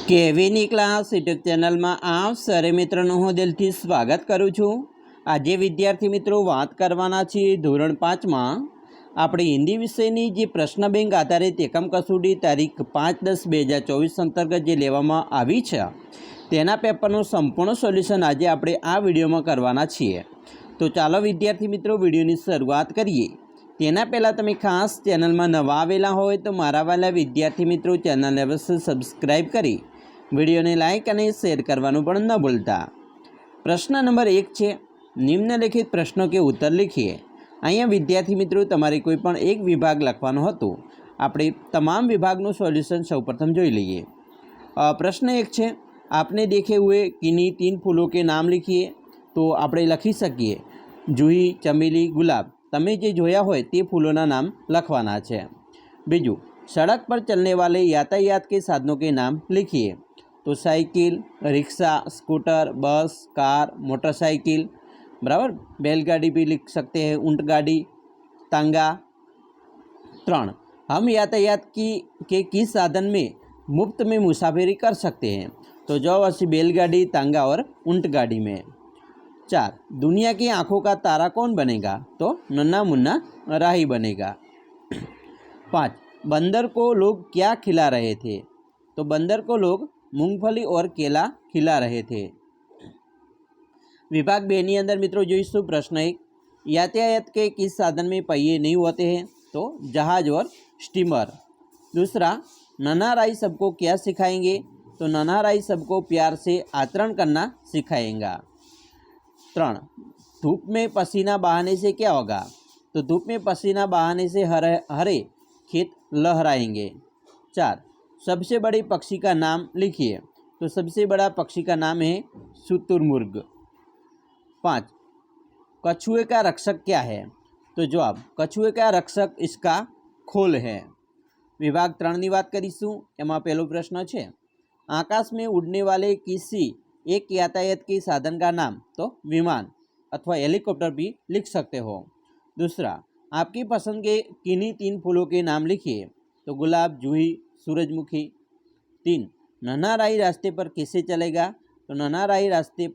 કેવીની class YouTube ચેનલમાં આપ સરે મિત્રોનું હું દિલથી સ્વાગત કરું છું। આજે વિદ્યાર્થી મિત્રો વાત કરવાના છીએ ધોરણ 5માં આપણી હિન્દી વિષયની જે પ્રશ્ન બેંક આધારિત એકમ કસોટી તારીખ 5/10/2024 અંતર્ગત જે લેવામાં આવી છે તેના પેપરનું સંપૂર્ણ સોલ્યુશન આજે આપણે આ વિડીયોમાં કરવાના છીએ। તો ચાલો વિદ્યાર્થી મિત્રો વિડીયોની શરૂઆત કરીએ। તેના પહેલાં તમે ખાસ ચેનલમાં નવા આવેલા હોય તો મારા વાલા વિદ્યાર્થી મિત્રો ચેનલને અવશ્ય સબસ્ક્રાઈબ કરી वीडियो ने लाइक और शेयर करवानुं पण न भूलता। प्रश्न नंबर 1 है, निम्नलिखित प्रश्नों के उत्तर लिखिए। अहींया विद्यार्थी मित्रों तमारे कोईपण एक विभाग लखवानो हतो। आपणे तमाम विभागनुं सोल्यूशन सौप्रथम जोई लईए। प्रश्न 1 है, आपने देखे हुए किन्हीं 3 फूलों के नाम लिखिए। तो आपणे लखी सकीए जूही, चमेली, गुलाब। तमे जे जोया होय ते फूलोना नाम लखवाना छे। बीजू, सड़क पर चलने वाले यातायात के साधनों के नाम लिखिए। तो साइकिल, रिक्शा, स्कूटर, बस, कार, मोटरसाइकिल, बराबर। बैलगाड़ी भी लिख सकते हैं, ऊंट गाड़ी, तांगा। 3, हम यातायात के किस साधन में मुफ्त में मुसाफिरी कर सकते हैं। तो जवाब है बैलगाड़ी, तांगा और ऊंट गाड़ी में। 4, दुनिया की आंखों का तारा कौन बनेगा। तो नन्हा मुन्ना राही बनेगा। 5, बंदर को लोग क्या खिला रहे थे। तो बंदर को लोग मूंगफली और केला खिला रहे थे। विभाग 2 ની અંદર મિત્રો જોઈશું प्रश्न 1, यातायात के किस साधन में पहिए नहीं होते हैं। तो जहाज और स्टीमर। दूसरा, नन्हाराई सबको क्या सिखाएंगे। तो नन्हाराई सबको प्यार से आचरण करना सिखाएगा। 3, धूप में पसीना बहाने से क्या होगा। तो धूप में पसीना बहाने से हरे खेत लहराएंगे। 4, सबसे बड़े पक्षी का नाम लिखिए। तो सबसे बड़ा पक्षी का नाम है शुतुरमुर्ग। 5, कछुए का रक्षक क्या है। तो जवाब, कछुए का रक्षक इसका खोल है। विभाग 3 ની વાત કરીશું। એમાં પહેલો પ્રશ્ન છે, आकाश में उड़ने वाले किसी एक यातायात के साधन का नाम। तो विमान अथवा हेलीकॉप्टर भी लिख सकते हो। दूसरा, आपकी पसंद के किन्हीं 3 फूलों के नाम लिखिए। तो गुलाब, जूही, सूरजमुखी। 3, नन्हाराई रास्ते पर कैसे चलेगा। तो नन्हाराई रास्ते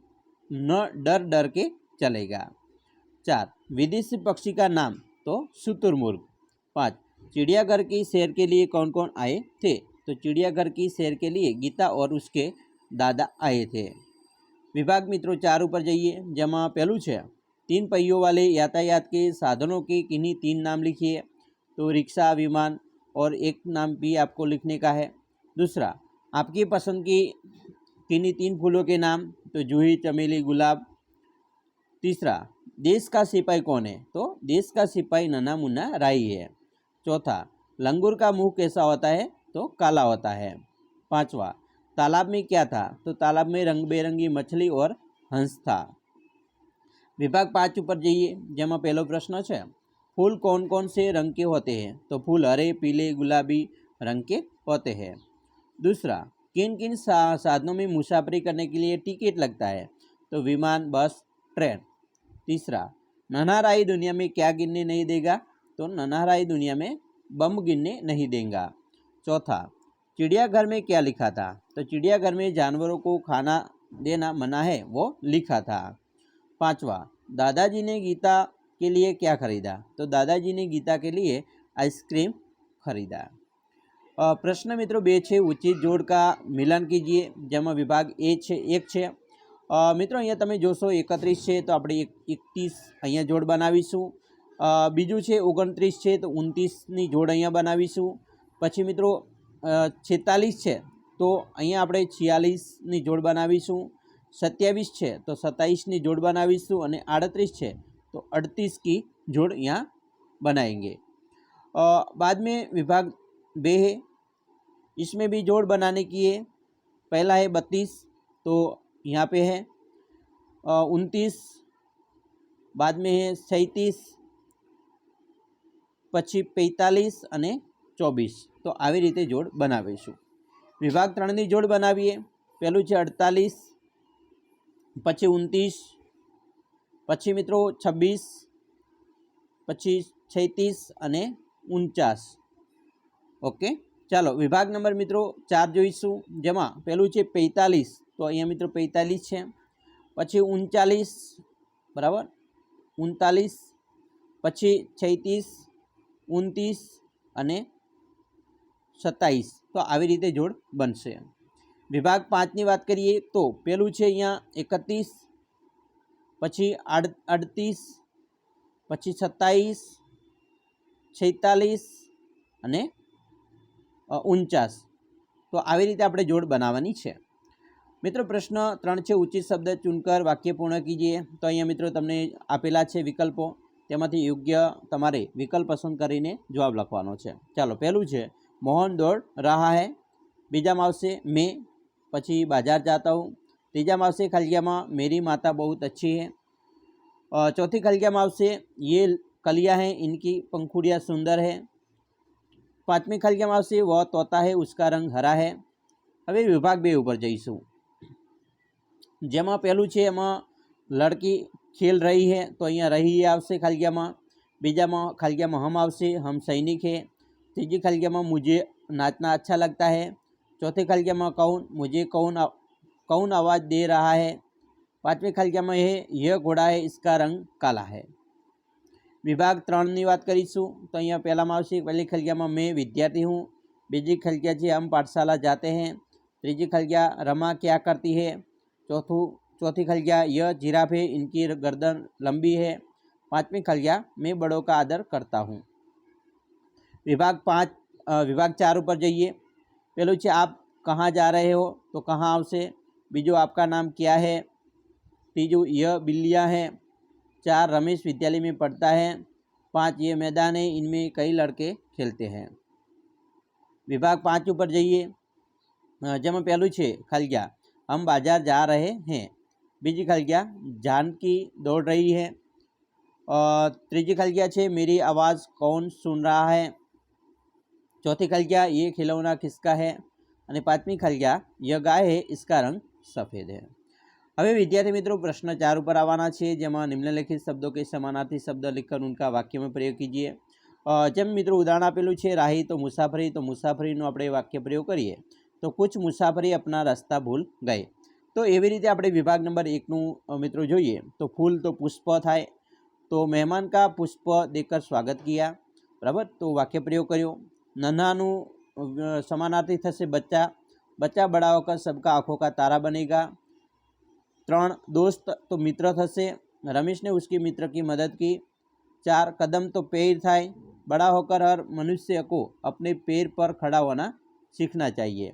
न डर डर के चलेगा। 4, विदेशी पक्षी का नाम। तो शुतुरमुर्ग। 5, चिड़ियाघर की सैर के लिए कौन कौन आए थे। तो चिड़ियाघर की सैर के लिए गीता और उसके दादा आए थे। विभाग मित्रों 4 ऊपर जाइए, जेमां पहलू है, 3 पहियों वाले यातायात के साधनों के किन्हीं 3 नाम लिखिए। तो रिक्शा, विमान और एक नाम भी आपको लिखने का है। दूसरा, आपकी पसंद की किन्हीं 3 फूलों के नाम। तो जूही, चमेली, गुलाब। तीसरा, देश का सिपाही कौन है। तो देश का सिपाही नन्हा मुन्ना राही है। चौथा, लंगूर का मुंह कैसा होता है। तो काला होता है। 5वां, तालाब में क्या था। तो तालाब में रंग बेरंगी मछली और हंस था। विभाग 5 ऊपर जाइए, जेमा पहलो प्रश्न है, फूल कौन कौन से रंग के होते हैं। तो फूल हरे, पीले, गुलाबी रंग के होते हैं। दूसरा, किन किन साधनों में मुसाफरी करने के लिए टिकट लगता है। तो विमान, बस, ट्रेन। तीसरा, नन्हाराई दुनिया में क्या गिनने नहीं देगा। तो नन्हाराई दुनिया में बम गिनने नहीं देगा। चौथा, चिड़ियाघर में क्या लिखा था। तो चिड़ियाघर में जानवरों को खाना देना मना है, वो लिखा था। 5वां, दादाजी ने गीता के लिए क्या खरीदा। तो दादाजी ने गीता के लिए आइसक्रीम खरीदा। प्रश्न मित्रों 2 है, उचित जोड़ का मिलान कीजिए। जेमा विभाग 1 है। मित्रों अहींया तमे जोशो 31 है तो આપણે 31 अहींया जोड़ बनावीशुं। बीजू है 29 है तो 29 ની જોડ अहींया बनावीशुं। पछी मित्रों 46 है तो अहींया આપણે 46 ની જોડ बनावीशुं। 27 है तो 27 ની જોડ बनावीशुं અને 38 है तो 38 की जोड़ यहाँ बनाएंगे। बाद में विभाग 2 है, इसमें भी जोड़ बनाने की है। पहला है 32 तो यहाँ पे है 29, बाद में है 37, પછી 45 અને 24 तो આવી રીતે જોડ બનાવીશું। વિભાગ 3 ની જોડ બનાવીએ। પહેલું છે 48, પછી 29, પછી મિત્રો 26, પછી 36 અને 49। ઓકે, ચાલો વિભાગ નંબર મિત્રો 4 જોઈશું, જેમાં પહેલું છે 45, તો અહીંયા મિત્રો 45 છે, પછી 39, બરાબર 39, પછી 36, 29 અને 27, તો આવી રીતે જોડ બનશે. વિભાગ 5ની વાત કરીએ તો પહેલું છે અહીંયા 31, પછી 38, પછી 27, 46 અને 49, તો આવી રીતે આપણે જોડ બનાવવાની છે. મિત્રો પ્રશ્ન 3 છે, ઉચિત શબ્દ ચुनकर વાક્ય પૂર્ણ કીજીએ. તો અહીંયા મિત્રો તમને આપેલા છે વિકલ્પો, તેમાંથી યોગ્ય તમારે વિકલ્પ પસંદ કરીને જવાબ લખવાનો છે. ચાલો પહેલું છે મોહન દોડ રહા હૈ, બીજામાં આવશે મેં, પછી બાजार जाता हूँ, ત્રીજામાં આવશે खलिया मेरी माता बहुत अच्छी है, चौथी खलिया में आवશે ये कलियाँ हैं इनकी पंखुड़ियाँ सुंदर है, पांचमी खलिया में आवશે वह तोता है उसका रंग हरा है. હવે વિભાગ 2 ઉપર જઈશું, જેમાં પહેલું છે એમાં લડકી ખેલ રહી है, તો અહીંયા રહી આવશે ખલિયામાં, બીજામાં ખલિયામાં हम આવશે हम सैनिक है, तीजी खलिया में मुझे नाचना अच्छा लगता है, चौथी खलिया में कौन मुझे कौन आवाज़ दे रहा है, पांचवी खलिया में है यह घोड़ा है इसका रंग काला है. विभाग 3ની વાત કરીશું, તો અહીંયા પહેલામાં આવશે પહેલી ખલિયામાં मैं विद्यार्थी हूँ, बीजी खलिया છે हम पाठशाला जाते हैं, तीजी खलिया रमा क्या करती है, चौथी खलिया यह जिराफ है इनकी गर्दन लंबी है, पांचवी खलिया मैं बड़ों का आदर करता हूँ. विभाग 4 ऊपर जाइए, पहलू છે आप कहाँ जा रहे हो, तो कहाँ आवશે, बीजू आपका नाम क्या है, तीजू यह बिल्लियाँ हैं, 4 रमेश विद्यालय में पढ़ता है, 5 ये मैदान है इनमें कई लड़के खेलते हैं. विभाग 5 ऊपर जाइए, જેમાં પહેલું છે खलिया हम बाजार जा रहे हैं, बीजी खलिया जानकी दौड़ रही है, तीजी खलिया છે मेरी आवाज़ कौन सुन रहा है, चौथी खलिया ये खिलौना किसका है, અને પાંચમી ખલિયા यह गाय है इसका रंग सफ़ेद है. હવે વિદ્યાર્થી મિત્રો પ્રશ્ન 4 ઉપર આવવાના છે, જેમાં નિમ્નલિખિત શબ્દों के समानार्थी शब्द लिखकर उनका वाक्य में प्रयोग कीजिए. જેમ મિત્રો ઉદાહરણ આપેલું છે રાહી તો મુસાફરી, તો મુસાફરીનું આપણે વાક્ય પ્રયોગ કરીએ તો કુછ મુસાફરી अपना रास्ता भूल गए. તો એવી રીતે આપણે વિભાગ નંબર 1નું મિત્રો જોઈએ તો ફૂલ તો પુષ્પ થાય, તો મહેમાન કા પુષ્પ દેकर स्वागत किया, બરાબર, તો વાક્ય પ્રયોગ કર્યો. નન્હાનું समानार्थी થશે बच्चा, बच्चा बड़ा होकर सबका आँखों का तारा बनेगा. 3 दोस्त तो मित्र थશે, रमेश ने उसकी मित्र की मदद की. 4 कदम तो पैर थाय, बड़ा होकर हर मनुष्य को अपने पैर पर खड़ा होना सीखना चाहिए.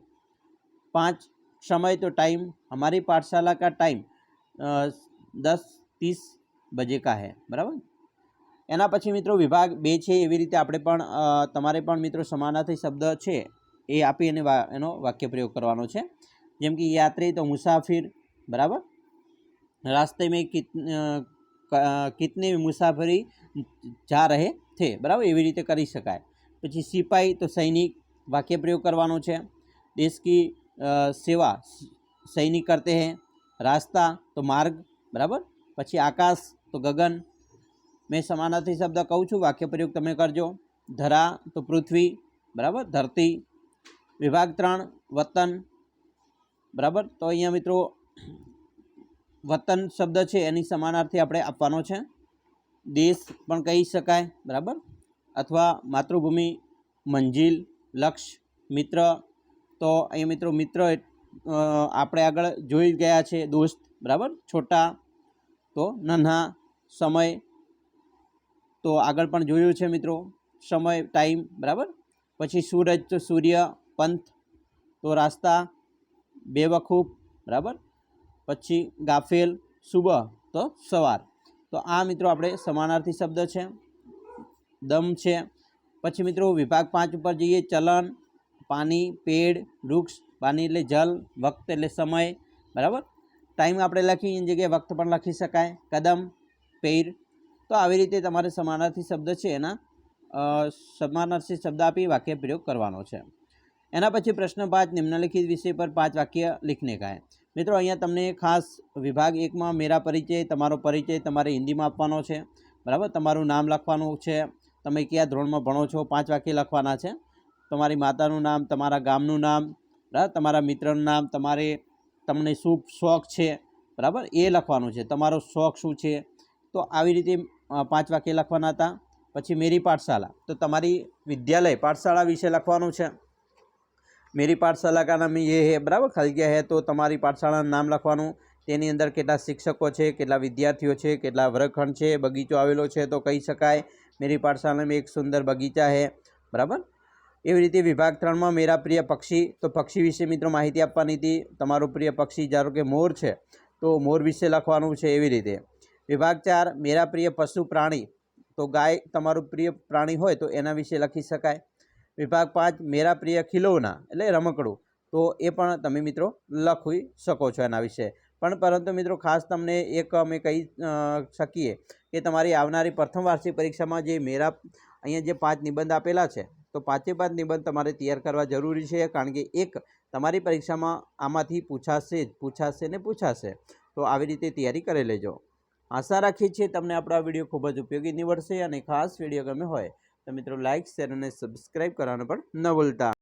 5 समय तो टाइम, हमारी पाठशाला का टाइम 10:30 बजे का है, बराबर. એના પછી મિત્રો વિભાગ 2 છે, એવી રીતે આપણે પણ તમારે પણ મિત્રો સમાનાર્થી શબ્દ છે એ આપી અને એનો વાક્ય પ્રયોગ કરવાનો છે. જેમ કે યાત્રી તો મુસાફિર, બરાબર, રાસ્તે में कितने मुसाफरी जा रहे थे, બરાબર, એવી રીતે કરી શકાય. પછી સિપાઈ તો સૈનિક, વાક્ય પ્રયોગ કરવાનો છે. देश की सेवा सैनिक करते हैं. रास्ता तो मार्ग, बराबर. પછી આકાશ તો ગગન, मैं समानार्थी शब्द कहूँ छूँ, वाक्य प्रयोग तमे करजो. धरा तो पृथ्वी, बराबर, धरती. विभाग 3 वतन, बराबर, तो अहींया मित्रों वतन शब्द है एनी समानार्थी आपणे आपवानो छे. देश पण कही शकाय, बराबर, अथवा मातृभूमि, मंजिल, लक्ष्य, मित्र. तो अहींया मित्रों मित्र आपणे आगळ जोई गया छे, दोस्त, बराबर. छोटा तो नन्हा, समय तो आगळ पण जोयुं छे मित्रों, समय टाइम, बराबर. पछी सूरज तो सूर्य, पंथ तो रास्ता, बेवकूफ, बराबर. पछी गाफेल, सुबह तो सवार. तो आ मित्रों आपणे समानार्थी शब्द छे. दम छे. पछी मित्रों विभाग 5 पर जईए, चलन, पानी, पेड़, वृक्ष, पानी एटले जल, वक्त एटले समय, बराबर. टाइम आपणे लखी एनी जग्याए वक्त पण लखी शकाय. कदम, पेड़. तो આવી રીતે તમારે સમાનાર્થી શબ્દ છે એના સમાનાર્થી શબ્દ આપી વાક્ય પ્રયોગ કરવાનો છે. એના પછી પ્રશ્ન 5, નિમ્નલિખિત વિષય પર 5 વાક્ય लिखने का है. મિત્રો અહીંયા તમને ખાસ વિભાગ 1માં મેરા પરિચય, તમારો પરિચય તમારે હિન્દીમાં આપવાનો છે, બરાબર. તમારું નામ લખવાનું છે, તમે કયા ધોરણમાં ભણો છો, 5 વાક્ય લખવાના છે. તમારી માતાનું નામ, તમારા ગામનું નામ, બરાબર, તમારા મિત્રનું નામ, તમને શું શોખ છે, બરાબર, એ લખવાનું છે. તમારો શોખ શું છે, તો આવી રીતે 5 વાક્ય લખવાના હતા. પછી મેરી પાઠશાલા, તો તમારી વિદ્યાલય પાઠશાળા વિશે લખવાનું છે. मेरी पाठशाला का नाम ये है, बराबर, खाली जग्या है तो તમારી પાઠશાળાનું નામ લખવાનું. તેની અંદર કેટલા શિક્ષકો છે, કેટલા વિદ્યાર્થીઓ છે, કેટલા વર્ગખંડ છે, બગીચો આવેલો છે તો કહી શકાય मेरी पाठशाला में एक सुंदर बगीचा है, બરાબર. એવી રીતે વિભાગ 3માં મેરા પ્રિય પક્ષી, તો પક્ષી વિશે મિત્રો માહિતી આપવાની હતી. તમારું પ્રિય પક્ષી ધારો કે મોર છે તો મોર વિશે લખવાનું છે. એવી રીતે વિભાગ 4 મેરા પ્રિય પશુ પ્રાણી, તો ગાય તમારું પ્રિય પ્રાણી હોય તો એના વિશે લખી શકાય. વિભાગ 5 મેરા પ્રિય ખિલૌના, એટલે રમકડું, તો એ પણ તમે મિત્રો લખી શકો છો એના વિશે. પરંતુ મિત્રો ખાસ તમને એક અમે કહી શકીએ કે તમારી આવનારી પ્રથમ વાર્ષિક પરીક્ષામાં જે અહીંયા જે 5 નિબંધ આપેલા છે તો 5 નિબંધ તમારે તૈયાર કરવા જરૂરી છે. કારણ કે એક તમારી પરીક્ષામાં આમાંથી પૂછાશે. તો આવી રીતે તૈયારી કરી લેજો. આશા રાખીએ છીએ તમને આપણો આ વિડીયો ખૂબ જ ઉપયોગી નીવડશે. અને ખાસ વિડીયો ગમે હોય તો મિત્રો લાઇક, શેર અને સબસ્ક્રાઈબ કરવાનું પણ ન ભૂલતા.